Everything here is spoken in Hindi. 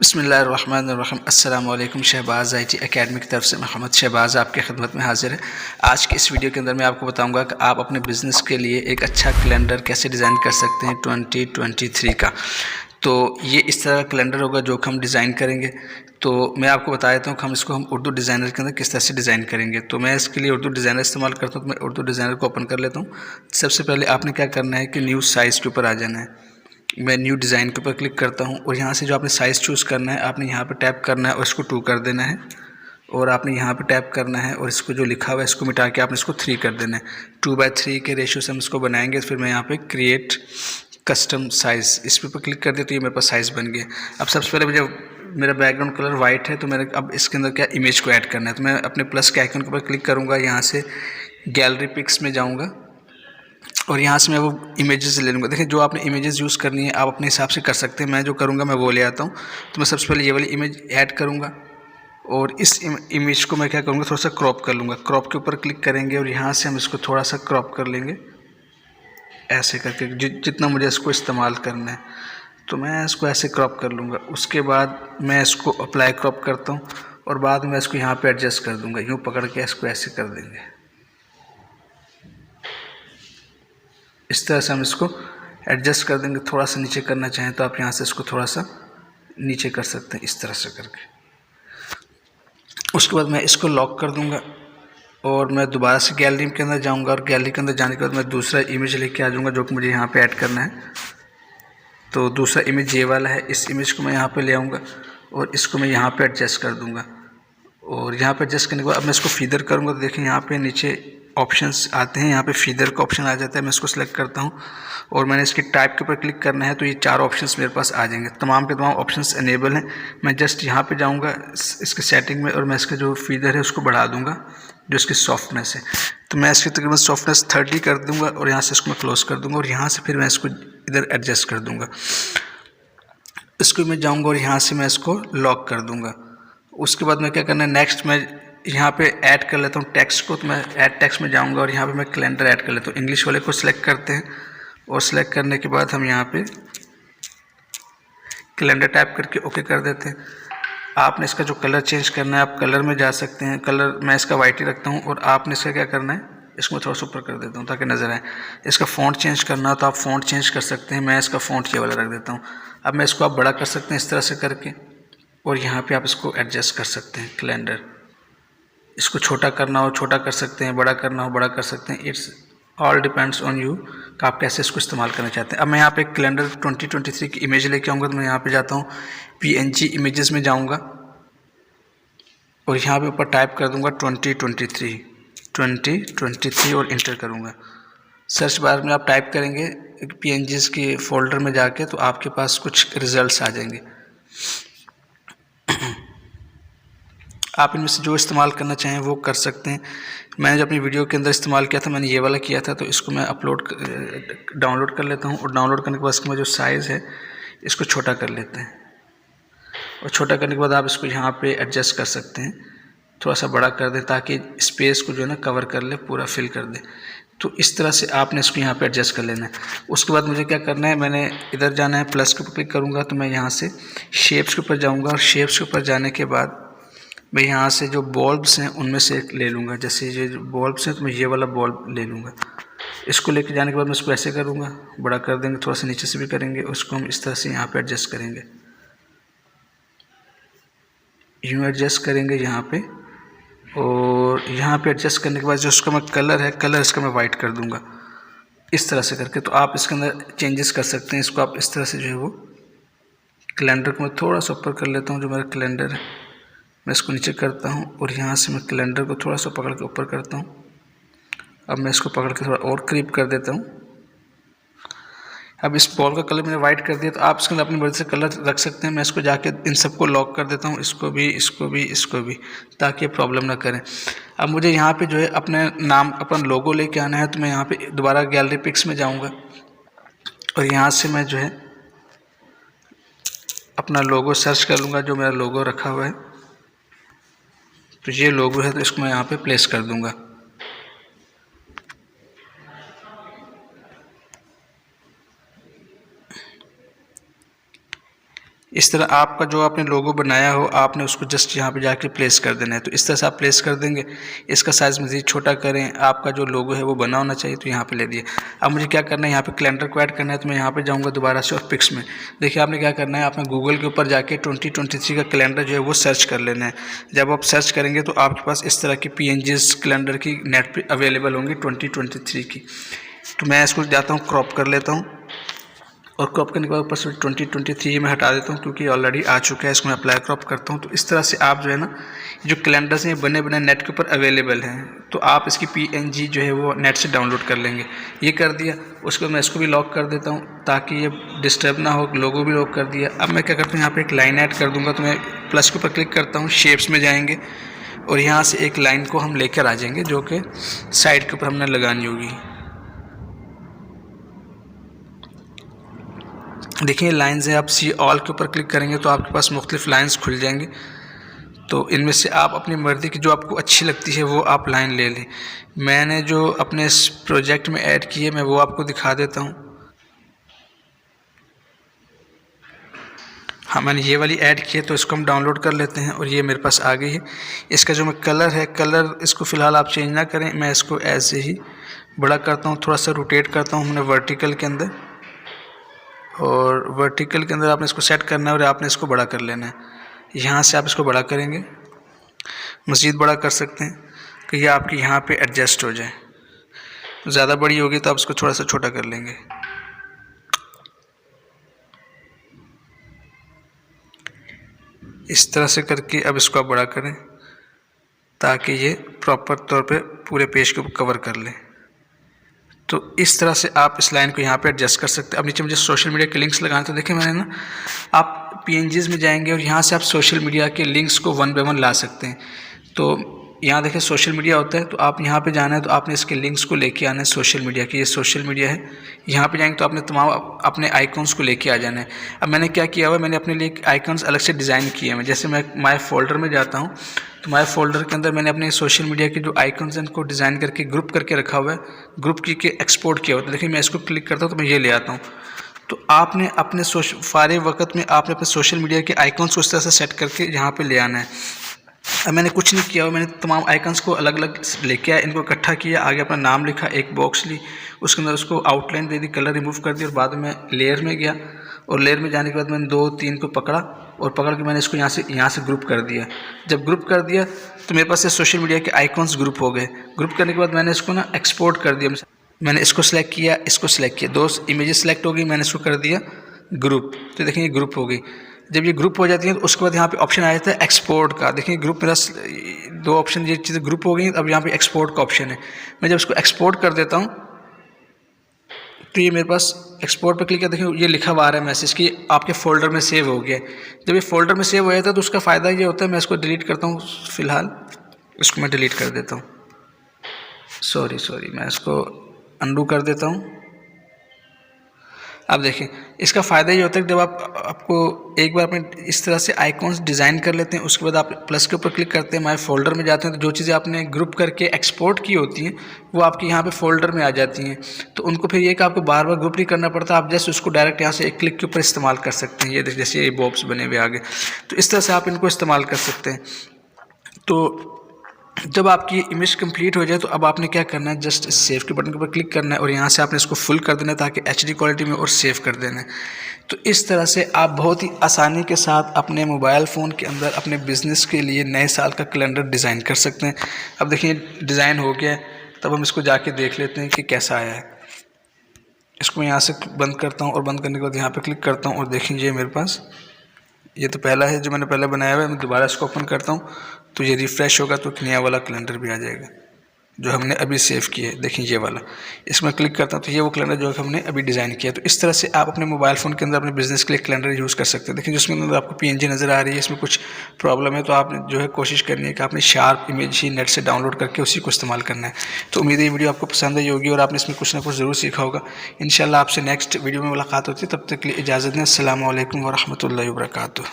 बिस्मिल्लाहिर्रहमानिर्रहीम। अस्सलाम वालेकुम। शहबाज़ IT एकेडमी की तरफ से मोहम्मद शहबाज़ आपके खिदमत में हाज़िर है। आज के इस वीडियो के अंदर मैं आपको बताऊंगा कि आप अपने बिज़नेस के लिए एक अच्छा कैलेंडर कैसे डिज़ाइन कर सकते हैं 2023 का। तो ये इस तरह का कैलेंडर होगा जो कि हम डिज़ाइन करेंगे। तो मैं आपको बता देता हूँ कि हम उर्दू डिज़ाइनर के अंदर किस तरह से डिज़ाइन करेंगे। तो मैं इसके लिए उर्दू डिज़ाइनर इस्तेमाल करता हूँ। तो मैं उर्दू डिज़ाइनर को ओपन कर लेता हूँ। सबसे पहले आपने क्या करना है कि न्यू साइज़ के ऊपर आ जाना है। मैं न्यू डिज़ाइन के ऊपर क्लिक करता हूँ और यहाँ से जो आपने साइज़ चूज़ करना है आपने यहाँ पर टैप करना है और इसको 2 कर देना है। और आपने यहाँ पे टैप करना है और इसको जो लिखा हुआ है इसको मिटा के आपने इसको 3 कर देना है। 2/3 के रेशियो से हम इसको बनाएंगे। फिर मैं यहाँ पे क्रिएट कस्टम साइज़ इस पर क्लिक कर दिया तो ये मेरे पास साइज़ बन गया। अब सबसे पहले मुझे मेरा बैकग्राउंड कलर वाइट है तो मैंने अब इसके अंदर क्या इमेज को ऐड करना है। तो मैं अपने प्लस के आइकन के ऊपर क्लिक करूँगा, यहाँ से गैलरी पिक्स में जाऊँगा और यहाँ से मैं वो इमेजेस ले लूँगा। देखिए जो आपने इमेजेस यूज़ करनी है आप अपने हिसाब से कर सकते हैं। मैं जो करूँगा मैं वो ले आता हूँ। तो मैं सबसे पहले ये वाली इमेज ऐड करूँगा और इस इमेज को मैं क्या करूँगा थोड़ा सा क्रॉप कर लूँगा। क्रॉप के ऊपर क्लिक करेंगे और यहाँ से हम इसको थोड़ा सा क्रॉप कर लेंगे ऐसे करके जितना मुझे इसको इस्तेमाल करना है। तो मैं इसको ऐसे क्रॉप कर लूँगा। उसके बाद मैं इसको अप्लाई क्रॉप करता हूँ और बाद में इसको यहाँ पर एडजस्ट कर दूँगा। यूँ पकड़ के इसको ऐसे कर देंगे। इस तरह से हम इसको एडजस्ट कर देंगे। थोड़ा सा नीचे करना चाहें तो आप यहाँ से इसको थोड़ा सा नीचे कर सकते हैं इस तरह से करके। उसके बाद मैं इसको लॉक कर दूंगा और मैं दोबारा से गैलरी के अंदर जाऊंगा और गैलरी के अंदर जाने के बाद मैं दूसरा इमेज लेके आ जाऊंगा जो कि मुझे यहाँ पे ऐड करना है। तो दूसरा इमेज ये वाला है। इस इमेज को मैं यहाँ पे ले आऊँगा और इसको मैं यहाँ पे एडजस्ट कर दूँगा और यहाँ पे एडजस्ट करने के बाद अब मैं इसको फीदर करूँगा। तो देखिए यहाँ पे नीचे ऑप्शंस आते हैं, यहाँ पे फीदर का ऑप्शन आ जाता है। मैं इसको सेलेक्ट करता हूँ और मैंने इसके टाइप के ऊपर क्लिक करना है तो ये 4 ऑप्शंस मेरे पास आ जाएंगे। तमाम के तमाम ऑप्शंस इनेबल हैं। मैं जस्ट यहाँ पे जाऊँगा इसके सेटिंग में और मैं इसका जो फीदर है उसको बढ़ा दूँगा जो इसकी सॉफ्टनेस है। तो मैं इसकी तकरीबन सॉफ्टनेस 30 कर दूँगा और यहाँ से इसको मैं क्लोज़ कर दूँगा और यहाँ से फिर मैं इसको इधर एडजस्ट कर दूँगा। इसको मैं जाऊँगा और यहाँ से मैं इसको लॉक कर दूँगा। उसके बाद मैं क्या करना है नेक्स्ट मैं यहाँ पे ऐड कर लेता हूँ टेक्स्ट को। तो मैं ऐड टेक्स्ट में जाऊँगा और यहाँ पे मैं कैलेंडर ऐड कर लेता हूँ। इंग्लिश वाले को सिलेक्ट करते हैं और सिलेक्ट करने के बाद हम यहाँ पे कैलेंडर टाइप करके ओके कर देते हैं। आपने इसका जो कलर चेंज करना है आप कलर में जा सकते हैं। कलर मैं इसका वाइट ही रखता हूँ और आपने इसका क्या करना है इसको थोड़ा सा ऊपर कर देता हूँ ताकि नज़र आए। इसका फ़ॉन्ट चेंज करना हो तो आप फ़ॉन्ट चेंज कर सकते हैं। मैं इसका फ़ॉन्ट ये वाला रख देता हूँ। अब मैं इसको आप बड़ा कर सकते हैं इस तरह से करके और यहाँ पे आप इसको एडजस्ट कर सकते हैं। कैलेंडर इसको छोटा करना हो छोटा कर सकते हैं, बड़ा करना हो बड़ा कर सकते हैं। It's all depends on you कि आप कैसे इसको इस्तेमाल करना चाहते हैं। अब मैं यहाँ पे कैलेंडर 2023 की इमेज लेके आऊँगा तो मैं यहाँ पे जाता हूँ PNG इमेजेस में जाऊँगा और यहाँ पे ऊपर टाइप कर दूँगा 2023 और इंटर करूँगा। सर्च बार में आप टाइप करेंगे PNGs के फोल्डर में जाके तो आपके पास कुछ रिजल्ट्स आ जाएंगे। आप इनमें से जो इस्तेमाल करना चाहें वो कर सकते हैं। मैंने जो अपनी वीडियो के अंदर इस्तेमाल किया था मैंने ये वाला किया था। तो इसको मैं डाउनलोड कर लेता हूँ और डाउनलोड करने के बाद इसका जो साइज़ है इसको छोटा कर लेते हैं और छोटा करने के बाद आप इसको यहाँ पे एडजस्ट कर सकते हैं। थोड़ा सा बड़ा कर दें ताकि स्पेस को जो है ना कवर कर ले, पूरा फिल कर दे। तो इस तरह से आपने इसको यहाँ पे एडजस्ट कर लेना है। उसके बाद मुझे क्या करना है मैंने इधर जाना है प्लस के ऊपर क्लिक करूँगा तो मैं यहाँ से शेप्स के ऊपर जाऊँगा और शेप्स के ऊपर जाने के बाद मैं यहाँ से जो बॉल्ब्स हैं उनमें से एक ले लूँगा। जैसे ये जो बॉल्ब्स हैं तो मैं ये वाला बॉल्ब ले लूँगा। इसको लेके जाने के बाद मैं इसको ऐसे करूँगा, बड़ा कर देंगे, थोड़ा सा नीचे से भी करेंगे। उसको हम इस तरह से यहाँ पे एडजस्ट करेंगे, यूँ एडजस्ट करेंगे यहाँ पे। और यहाँ पे एडजस्ट करने के बाद जो उसका मैं कलर है कलर इसका मैं वाइट कर दूँगा इस तरह से करके। तो आप इसके अंदर चेंजेस कर सकते हैं। इसको आप इस तरह से जो है वो कैलेंडर को मैं थोड़ा सा ऊपर कर लेता हूँ। जो मेरा कैलेंडर है मैं इसको नीचे करता हूँ और यहाँ से मैं कैलेंडर को थोड़ा सा पकड़ के ऊपर करता हूँ। अब मैं इसको पकड़ के थोड़ा और क्रीप कर देता हूँ। अब इस बॉल का कलर मैंने वाइट कर दिया तो आप इसके अंदर अपनी मर्ज़ी से कलर रख सकते हैं। मैं इसको जाके इन सबको लॉक कर देता हूँ, इसको भी इसको भी इसको भी, ताकि प्रॉब्लम ना करें। अब मुझे यहाँ पे जो है अपने नाम अपन लोगो लेके आना है। तो मैं यहाँ पे दोबारा गैलरी पिक्स में जाऊँगा और यहाँ से मैं जो है अपना लोगो सर्च कर लूँगा जो मेरा लोगो रखा हुआ है। तो ये लोगो है तो इसको मैं यहाँ पे प्लेस कर दूँगा। इस तरह आपका जो आपने लोगो बनाया हो आपने उसको जस्ट यहाँ पे जाके प्लेस कर देना है। तो इस तरह से आप प्लेस कर देंगे। इसका साइज़ मज़ीद छोटा करें, आपका जो लोगो है वो बना होना चाहिए, तो यहाँ पे ले दिया। अब मुझे क्या करना है, यहाँ पे कैलेंडर को ऐड करना है, तो मैं यहाँ पे जाऊँगा दोबारा से और पिक्स में। देखिए आपने क्या करना है, आपने गूगल के ऊपर जाके 2023 का कैलेंडर जो है वो सर्च कर लेना है। जब आप सर्च करेंगे तो आपके पास इस तरह की PNGs कैलेंडर की नेट पर अवेलेबल होंगी 2023 की। तो मैं इसको जाता हूँ क्रॉप कर लेता हूँ, और क्रॉप करने के बाद ऊपर से 2023 में हटा देता हूँ क्योंकि ऑलरेडी आ चुका है। इसको मैं अप्लाई क्रॉप करता हूँ। तो इस तरह से आप जो है ना, जो कैलेंडर्स हैं बने बने नेट के ऊपर अवेलेबल हैं, तो आप इसकी PNG जो है वो नेट से डाउनलोड कर लेंगे। ये कर दिया, उसके बाद मैं इसको भी लॉक कर देता हूँ ताकि ये डिस्टर्ब ना हो। लोगो भी लॉक कर दिया। अब मैं क्या करता हूँ, यहाँ पर एक लाइन ऐड कर दूँगा। तो मैं प्लस के ऊपर क्लिक करता हूँ, शेप्स में जाएंगे और यहाँ से एक लाइन को हम लेकर आ जाएंगे जो कि साइड के ऊपर हमने लगानी होगी। देखिए लाइन्स है, आप सी ऑल के ऊपर क्लिक करेंगे तो आपके पास मुख्तलिफ लाइन्स खुल जाएंगी। तो इनमें से आप अपनी मर्ज़ी की जो आपको अच्छी लगती है वो आप लाइन ले लें। मैंने जो अपने इस प्रोजेक्ट में ऐड की है मैं वो आपको दिखा देता हूँ। हाँ, मैंने ये वाली ऐड की है, तो इसको हम डाउनलोड कर लेते हैं और ये मेरे पास आ गई है। इसका जो मैं कलर है, कलर इसको फ़िलहाल आप चेंज ना करें, मैं इसको ऐसे ही बड़ा करता हूँ, थोड़ा सा रोटेट करता हूँ हमने वर्टिकल के अंदर, और वर्टिकल के अंदर आपने इसको सेट करना है और आपने इसको बड़ा कर लेना है। यहाँ से आप इसको बड़ा करेंगे, मज़ीद बड़ा कर सकते हैं कि ये आपकी यहाँ पे एडजस्ट हो जाए। ज़्यादा बड़ी होगी तो आप इसको थोड़ा सा छोटा कर लेंगे। इस तरह से करके अब इसको आप बड़ा करें ताकि ये प्रॉपर तौर पे पूरे पेज को कवर कर ले। तो इस तरह से आप इस लाइन को यहाँ पे एडजस्ट कर सकते हैं। अब नीचे मुझे सोशल मीडिया के लिंक्स लगाने, तो देखिए मैंने ना, आप PNGs में जाएंगे और यहाँ से आप सोशल मीडिया के लिंक्स को 1 बाय 1 ला सकते हैं। तो यहाँ देखिए सोशल मीडिया होता है, तो आप यहाँ पे जाना है तो आपने इसके लिंक्स को लेके आना है सोशल मीडिया के। ये सोशल मीडिया है, यहाँ पे जाएंगे तो आपने तमाम अपने आइकॉन्स को लेके आ जाना है। अब मैंने क्या किया हुआ है, मैंने अपने लिए आइकॉन्स अलग से डिज़ाइन किए हैं। जैसे मैं माय फोल्डर में जाता हूँ तो माय फोल्डर के अंदर मैंने अपने सोशल मीडिया के जो आइकॉन्स हैं उनको डिज़ाइन करके ग्रुप करके रखा हुआ है, ग्रुप की एक्सपोर्ट किया हुआ है। देखिए मैं इसको क्लिक करता हूँ तो मैं ये ले आता हूँ। तो आपने अपने फारे वक्त में आपने अपने सोशल मीडिया के आइकॉन्स को उस तरह से सेट करके यहाँ पे ले आना है। अब मैंने कुछ नहीं किया, मैंने तमाम आइकन्स को अलग अलग लेके आया, इनको इकट्ठा किया, आगे अपना नाम लिखा, एक बॉक्स ली, उसके अंदर उसको आउटलाइन दे दी, कलर रिमूव कर दिया और बाद में लेयर में गया, और लेयर में जाने के बाद मैंने 2-3 को पकड़ा और पकड़ के मैंने इसको यहाँ से ग्रुप कर दिया। जब ग्रुप कर दिया तो मेरे पास से सोशल मीडिया के आइकॉन्स ग्रुप हो गए। ग्रुप करने के बाद मैंने इसको ना एक्सपोर्ट कर दिया। मैंने इसको सिलेक्ट किया, इसको सिलेक्ट किया, 2 इमेजेस सेलेक्ट हो गई, मैंने इसको कर दिया ग्रुप। तो देखिए ये ग्रुप हो गई। जब ये ग्रुप हो जाती है तो उसके बाद यहाँ पे ऑप्शन आ जाता है एक्सपोर्ट का। देखिए ग्रुप मेरा 2 ऑप्शन, ये चीज़ें ग्रुप हो गई। अब यहाँ पे एक्सपोर्ट का ऑप्शन है। मैं जब इसको एक्सपोर्ट कर देता हूँ तो ये मेरे पास एक्सपोर्ट पर क्लिक किया, देखिए ये लिखा हुआ आ रहा है मैसेज कि आपके फ़ोल्डर में सेव हो गया। जब ये फ़ोल्डर में सेव हो जाता है तो उसका फ़ायदा ये होता है, मैं इसको डिलीट करता हूँ, फ़िलहाल इसको मैं डिलीट कर देता हूँ। सॉरी मैं इसको अंडू कर देता हूँ। अब देखिए इसका फ़ायदा ये होता है कि जब आपको एक बार अपने इस तरह से आइकॉन्स डिज़ाइन कर लेते हैं, उसके बाद आप प्लस के ऊपर क्लिक करते हैं, माय फोल्डर में जाते हैं, तो जो चीज़ें आपने ग्रुप करके एक्सपोर्ट की होती हैं वो आपके यहाँ पे फोल्डर में आ जाती हैं। तो उनको फिर ये कि आपको बार बार ग्रुप नहीं करना पड़ता, आप जैसे उसको डायरेक्ट यहाँ से एक क्लिक के ऊपर इस्तेमाल कर सकते हैं। ये जैसे ये बॉक्स बने हुए आगे, तो इस तरह से आप इनको इस्तेमाल कर सकते हैं। तो जब आपकी इमेज कंप्लीट हो जाए तो अब आपने क्या करना है, जस्ट इस सेव के बटन के ऊपर क्लिक करना है और यहाँ से आपने इसको फुल कर देना है ताकि HD क्वालिटी में, और सेव कर देना है। तो इस तरह से आप बहुत ही आसानी के साथ अपने मोबाइल फ़ोन के अंदर अपने बिज़नेस के लिए नए साल का कैलेंडर डिज़ाइन कर सकते हैं। अब देखिए डिज़ाइन हो गया है, तब हम इसको जाके देख लेते हैं कि कैसा आया है। इसको मैं यहाँ से बंद करता हूँ और बंद करने के बाद यहाँ पर क्लिक करता हूँ और देखिए मेरे पास ये तो पहला है जो मैंने पहले बनाया हुआ है। मैं दोबारा इसको ओपन करता हूँ तो ये रिफ़्रेश होगा तो एक नया वाला कैलेंडर भी आ जाएगा जो हमने अभी सेव किया है। देखिए ये वाला, इसमें क्लिक करता हूँ तो ये वो कैलेंडर जो हमने अभी डिज़ाइन किया। तो इस तरह से आप अपने मोबाइल फ़ोन के अंदर अपने बिज़नेस के लिए कैलेंडर यूज़ कर सकते हैं। देखिए जिसमें अंदर आपको PNG नज़र आ रही है, इसमें कुछ प्रॉब्लम है तो आपने जो है कोशिश करनी है कि आपने शार्प इमेज ही नेट से डाउनलोड करके उसी को इस्तेमाल करना है। तो उम्मीद है ये वीडियो आपको पसंद आई होगी और आपने इसमें कुछ ना कुछ ज़रूर सीखा होगा। इंशाल्लाह आपसे नेक्स्ट वीडियो में मुलाकात होती है, तब तक के लिए इजाज़त दें। अस्सलामु अलैकुम व रहमतुल्लाहि व बरकातुहू।